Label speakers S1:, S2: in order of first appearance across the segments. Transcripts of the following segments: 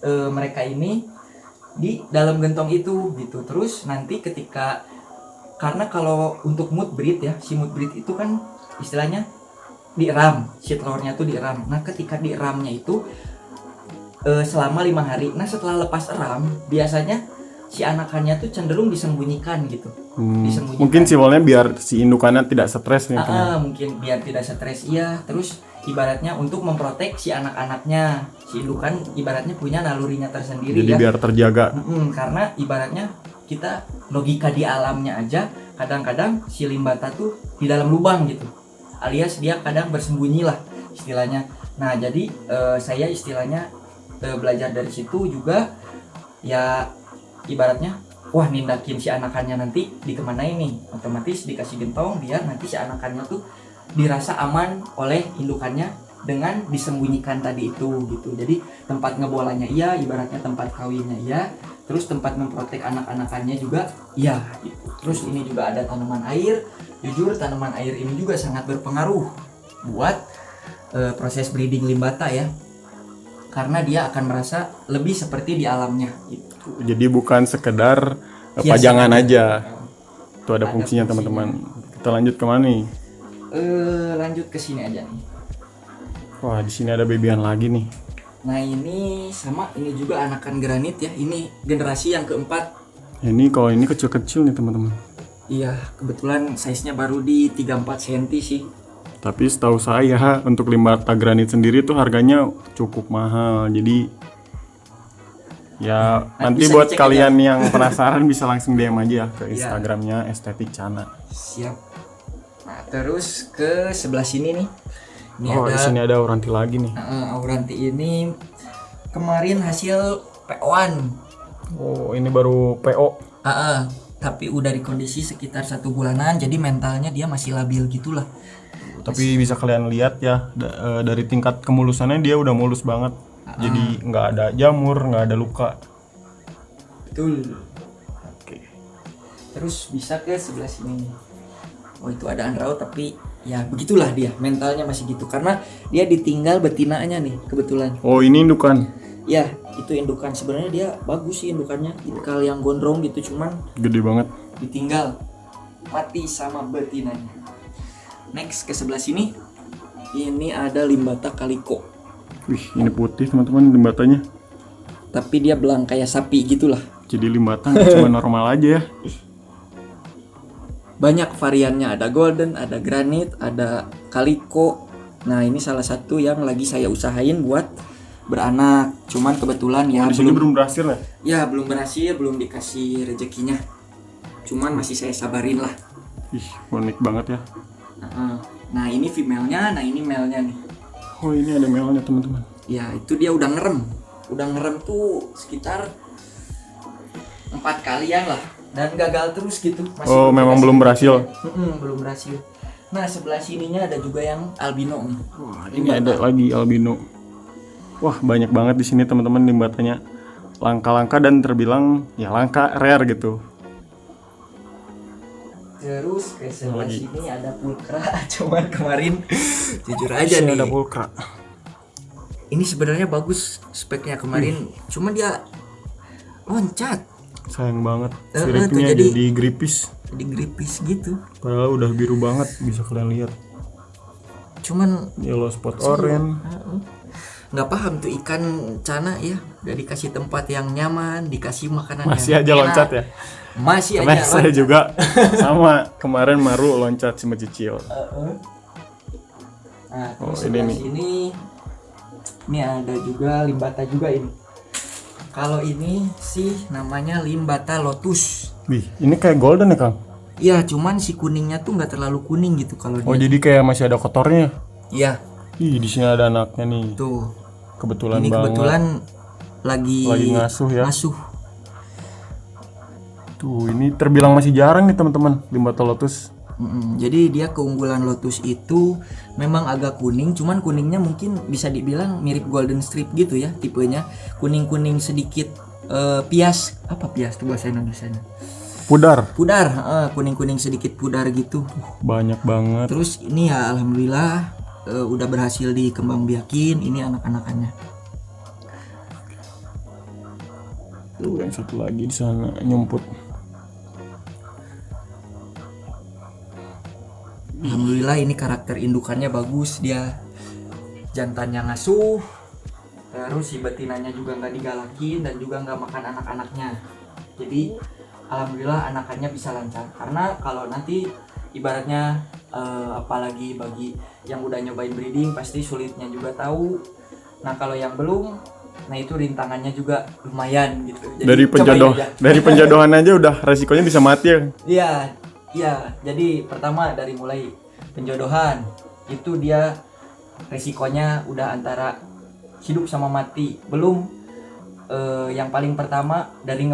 S1: mereka ini di dalam gentong itu gitu. Terus nanti ketika, karena kalau untuk mood breed ya, si mood breed itu kan istilahnya diram, si telurnya tuh diram. Nah ketika diramnya itu selama 5 hari. Nah setelah lepas eram biasanya si anakannya tuh cenderung disembunyikan gitu. Disembunyikan.
S2: Mungkin simbolnya biar si indukannya tidak stres nih.
S1: Mungkin biar tidak stres, iya. Terus ibaratnya untuk memprotek si anak-anaknya. Si indukan ibaratnya punya nalurinya tersendiri.
S2: Jadi
S1: ya.
S2: biar terjaga.
S1: Karena ibaratnya kita logika di alamnya aja, kadang-kadang si limbata tuh di dalam lubang gitu, alias dia kadang bersembunyi lah istilahnya. Nah jadi saya istilahnya belajar dari situ juga ya, ibaratnya wah nindakin si anakannya nanti dikemanain nih, otomatis dikasih gentong biar nanti si anakannya tuh dirasa aman oleh indukannya dengan disembunyikan tadi itu gitu. Jadi tempat ngebolanya iya, ibaratnya tempat kawinnya iya, terus tempat memprotek anak-anakannya juga iya gitu. Terus ini juga ada tanaman air. Jujur tanaman air ini juga sangat berpengaruh buat proses breeding limbata ya, karena dia akan merasa lebih seperti di alamnya gitu.
S2: Jadi bukan sekedar pajangan aja. Itu ada fungsinya teman-teman. Kita lanjut kemana nih?
S1: Lanjut ke sini aja nih.
S2: Wah, di sini ada bebian lagi nih.
S1: Nah ini sama, ini juga anakan granit ya. Ini generasi yang keempat.
S2: Ini kalau ini kecil-kecil nih teman-teman.
S1: Iya, kebetulan size-nya baru di 3-4 cm sih.
S2: Tapi setahu saya untuk limbata granit sendiri tuh harganya cukup mahal. Jadi ya nanti buat kalian aja yang penasaran bisa langsung DM aja ke Instagramnya Estetik Cana.
S1: Siap. Nah terus ke sebelah sini nih. Ini
S2: di sini ada auranti lagi nih.
S1: Auranti ini kemarin hasil PO-an.
S2: Oh ini baru PO.
S1: Tapi udah di kondisi sekitar 1 bulanan, jadi mentalnya dia masih labil gitulah.
S2: Tapi bisa kalian lihat ya dari tingkat kemulusannya dia udah mulus banget. Jadi nggak ada jamur, nggak ada luka.
S1: Betul. Oke. Terus bisa ke sebelah sini. Oh itu ada andrau, tapi ya begitulah dia, mentalnya masih gitu karena dia ditinggal betinanya nih kebetulan.
S2: Oh ini indukan.
S1: Ya itu indukan, sebenarnya dia bagus sih indukannya, tipikal yang gondrong gitu, cuman
S2: gede banget.
S1: Ditinggal mati sama betinanya. Next ke sebelah sini, ini ada limbata kaliko.
S2: Wih ini putih teman-teman limbatanya.
S1: Tapi dia belang kayak sapi gitulah.
S2: Jadi limbata cuma normal aja ya.
S1: Banyak variannya, ada golden, ada granit, ada kaliko. Nah ini salah satu yang lagi saya usahain buat beranak. Cuman kebetulan ya
S2: belum berhasil ya?
S1: Ya belum berhasil, belum dikasih rezekinya. Cuman masih saya sabarin lah.
S2: Ih unik banget ya.
S1: Nah ini female-nya, nah ini male-nya nih.
S2: Oh ini ada male-nya teman-teman.
S1: Ya itu dia udah ngerem tuh sekitar 4 kalian lah. Dan gagal terus gitu.
S2: Masih memang belum berhasil.
S1: Belum berhasil. Nah sebelah sininya ada juga yang albino nih.
S2: Wah, ini ada lagi albino. Wah banyak banget di sini teman-teman limbatanya. Langka-langka dan terbilang ya langka, rare gitu.
S1: Terus ke sebelah sini ada pulkra. Cuman kemarin jujur aja
S2: nih
S1: ada
S2: pulkra.
S1: Ini sebenarnya bagus speknya kemarin. Cuman dia loncat.
S2: Sayang banget, siripnya jadi gripis.
S1: Jadi gripis gitu.
S2: Padahal udah biru banget, bisa kalian lihat.
S1: Cuman
S2: yellow spot orange.
S1: Nggak paham tuh ikan cana ya, udah dikasih tempat yang nyaman, dikasih makanan
S2: masih
S1: yang
S2: aja
S1: enak.
S2: Loncat ya.
S1: Masih
S2: karena
S1: aja.
S2: Saya juga sama kemarin maru loncat sama cicil.
S1: Nah terus ini ini ada juga limbata juga ini. Kalau ini sih namanya limbata lotus.
S2: Wih, ini kayak golden ya Kang?
S1: Iya, cuman si kuningnya tuh nggak terlalu kuning gitu kalau dia.
S2: Oh jadi kayak masih ada kotornya?
S1: Iya.
S2: Ih di sini ada anaknya nih.
S1: Tuh.
S2: Kebetulan
S1: ini
S2: banget.
S1: Kebetulan lagi
S2: ngasuh ya.
S1: Ngasuh.
S2: Tuh ini terbilang masih jarang nih teman-teman limbata lotus.
S1: Jadi dia keunggulan lotus itu memang agak kuning, cuman kuningnya mungkin bisa dibilang mirip golden strip gitu ya tipenya, kuning-kuning sedikit pias. Apa pias tuh bahasa Indonesianya?
S2: Pudar,
S1: kuning-kuning sedikit pudar gitu.
S2: Banyak banget.
S1: Terus ini ya alhamdulillah udah berhasil dikembang biakin ini anak-anakannya.
S2: Tuh yang satu lagi di sana nyumput.
S1: Alhamdulillah ini karakter indukannya bagus, dia jantannya ngasuh, terus si betinanya juga nggak digalakin dan juga nggak makan anak-anaknya. Jadi alhamdulillah anakannya bisa lancar, karena kalau nanti ibaratnya apalagi bagi yang udah nyobain breeding pasti sulitnya juga tahu. Nah kalau yang belum, nah itu rintangannya juga lumayan gitu. Jadi,
S2: Dari penjodohan aja udah resikonya bisa mati ya.
S1: Iya, jadi pertama dari mulai penjodohan itu dia resikonya udah antara hidup sama mati. Belum yang paling pertama dari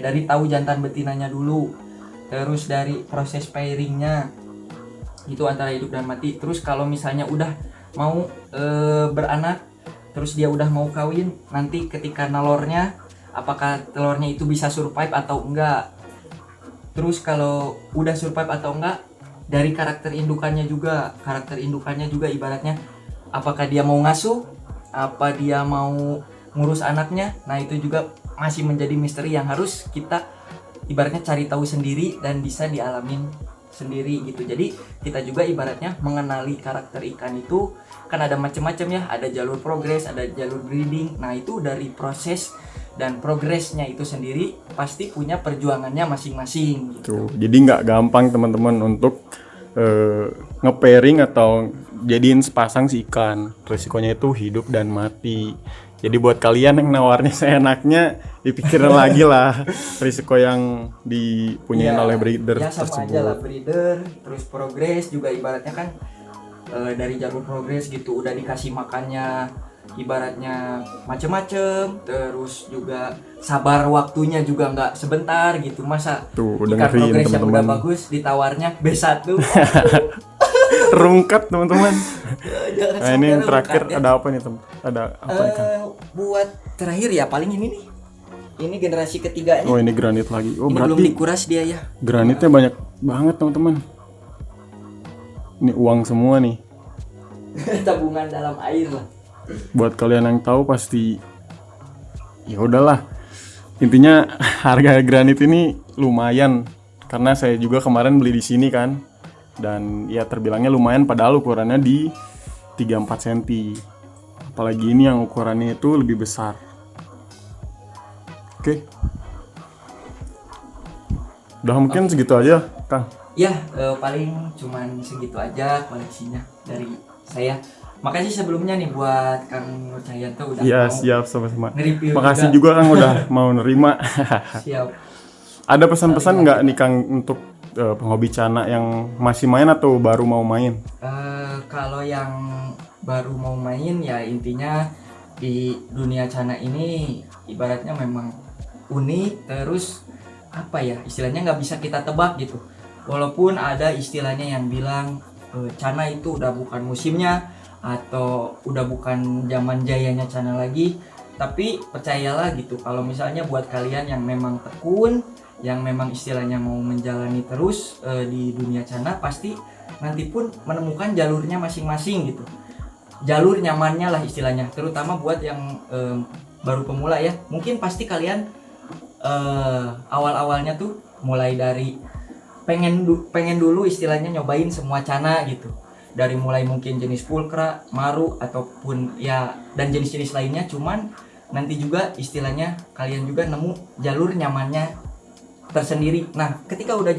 S1: dari tahu jantan betinanya dulu. Terus dari proses pairingnya itu antara hidup dan mati. Terus kalau misalnya udah mau beranak, terus dia udah mau kawin, nanti ketika nelornya apakah telurnya itu bisa survive atau enggak. Terus kalau udah survive atau enggak, dari karakter indukannya juga ibaratnya apakah dia mau ngasuh, apa dia mau ngurus anaknya. Nah itu juga masih menjadi misteri yang harus kita ibaratnya cari tahu sendiri dan bisa dialamin sendiri gitu. Jadi kita juga ibaratnya mengenali karakter ikan itu kan ada macam-macam ya, ada jalur progres, ada jalur breeding. Nah itu dari proses dan progresnya itu sendiri pasti punya perjuangannya masing-masing gitu.
S2: Tuh, jadi nggak gampang teman-teman untuk nge-pairing atau jadiin sepasang si ikan. Resikonya itu hidup dan mati. Jadi buat kalian yang nawarnya seenaknya, dipikirin lagi lah risiko yang dipunyain oleh breeder
S1: ya sama
S2: tersebut.
S1: aja lah breeder, terus progres juga ibaratnya kan dari jalur progres gitu udah dikasih makannya ibaratnya macem-macem, terus juga sabar waktunya juga nggak sebentar gitu. Masa
S2: Tuh,
S1: ikan
S2: dengerin
S1: progres yang udah
S2: teman-teman.
S1: bagus ditawarnya B1
S2: Terungkap teman-teman.
S1: Jangan
S2: Nah ini
S1: sampai
S2: yang terakhir
S1: lengkap ya.
S2: ada apa nih teman? Ada apa nih kan?
S1: Buat terakhir ya paling ini nih, ini generasi ketiganya.
S2: Oh ini granit lagi. Oh
S1: Ini belum
S2: berarti
S1: dikuras dia ya.
S2: granitnya banyak banget teman-teman. Ini uang semua nih.
S1: Tabungan dalam air lah.
S2: Buat kalian yang tahu pasti ya udahlah. Intinya harga granit ini lumayan karena saya juga kemarin beli di sini kan. Dan ya terbilangnya lumayan padahal ukurannya di 3-4 cm. Apalagi ini yang ukurannya itu lebih besar. Oke. Udah mungkin segitu aja, Kang.
S1: Ya, paling cuman segitu aja koleksinya dari saya. Makasih sebelumnya nih buat Kang Nur Cahyanto udah
S2: Iya,
S1: mau
S2: siap sama-sama.
S1: nge-review
S2: Makasih juga Kang udah mau nerima.
S1: Siap.
S2: Ada pesan-pesan nggak nih Kang untuk penghobi cana yang masih main atau baru mau main?
S1: Kalau yang baru mau main ya intinya di dunia cana ini ibaratnya memang unik, terus apa ya istilahnya nggak bisa kita tebak gitu. Walaupun ada istilahnya yang bilang cana itu udah bukan musimnya atau udah bukan zaman jayanya cana lagi, tapi percayalah gitu kalau misalnya buat kalian yang memang tekun, yang memang istilahnya mau menjalani terus di dunia cana, pasti nanti pun menemukan jalurnya masing-masing gitu, jalur nyamannya lah istilahnya. Terutama buat yang baru pemula ya, mungkin pasti kalian awal-awalnya tuh mulai dari pengen dulu istilahnya nyobain semua cana gitu, dari mulai mungkin jenis pulkra, maru ataupun ya dan jenis-jenis lainnya. Cuman nanti juga istilahnya kalian juga nemu jalur nyamannya tersendiri. Nah, ketika udah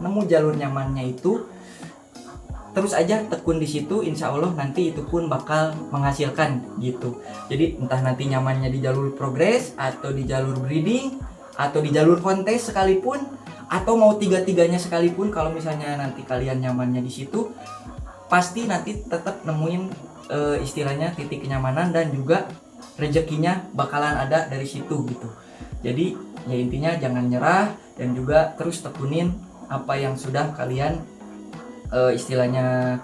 S1: nemu jalur nyamannya itu, terus aja tekun di situ, insya Allah nanti itu pun bakal menghasilkan gitu. Jadi entah nanti nyamannya di jalur progres atau di jalur breeding atau di jalur kontes sekalipun, atau mau tiga-tiganya sekalipun, kalau misalnya nanti kalian nyamannya di situ, pasti nanti tetap nemuin istilahnya titik kenyamanan dan juga rezekinya bakalan ada dari situ gitu. Jadi ya intinya jangan nyerah dan juga terus tekunin apa yang sudah kalian istilahnya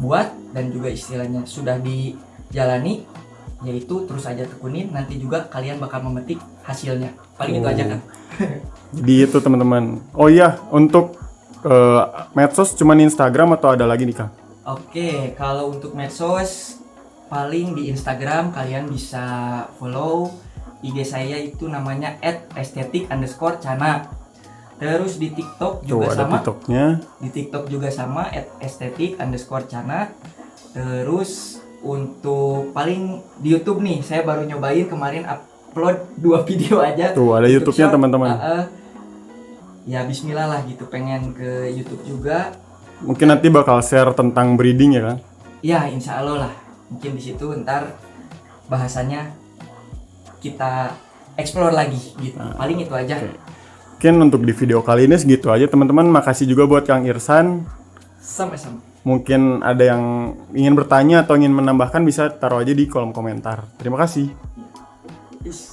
S1: buat dan juga istilahnya sudah dijalani, yaitu terus aja tekunin, nanti juga kalian bakal memetik hasilnya. Paling itu aja kan.
S2: Jadi itu teman-teman. Oh iya, untuk medsos cuman Instagram atau ada lagi nih Kang?
S1: Oke, kalau untuk medsos paling di Instagram kalian bisa follow
S3: IG saya itu namanya @estetik_cana. Terus di TikTok
S2: Tuh
S3: juga
S2: ada
S3: sama.
S2: TikToknya.
S3: Di TikTok juga sama @estetik_cana. Terus untuk paling di YouTube nih, saya baru nyobain kemarin upload 2 video aja.
S2: Tuh ada YouTube-nya
S3: Short.
S2: teman-teman.
S3: Ya bismillah lah gitu, pengen ke YouTube juga.
S2: Mungkin nanti bakal share tentang breeding ya kan?
S3: Ya insya Allah lah, mungkin di situ ntar bahasanya kita explore lagi gitu. Paling itu aja.
S2: Oke. Mungkin untuk di video kali ini segitu aja teman-teman. Makasih juga buat Kang Irsan.
S3: Sama-sama.
S2: Mungkin ada yang ingin bertanya atau ingin menambahkan bisa taruh aja di kolom komentar. Terima kasih.
S3: Is.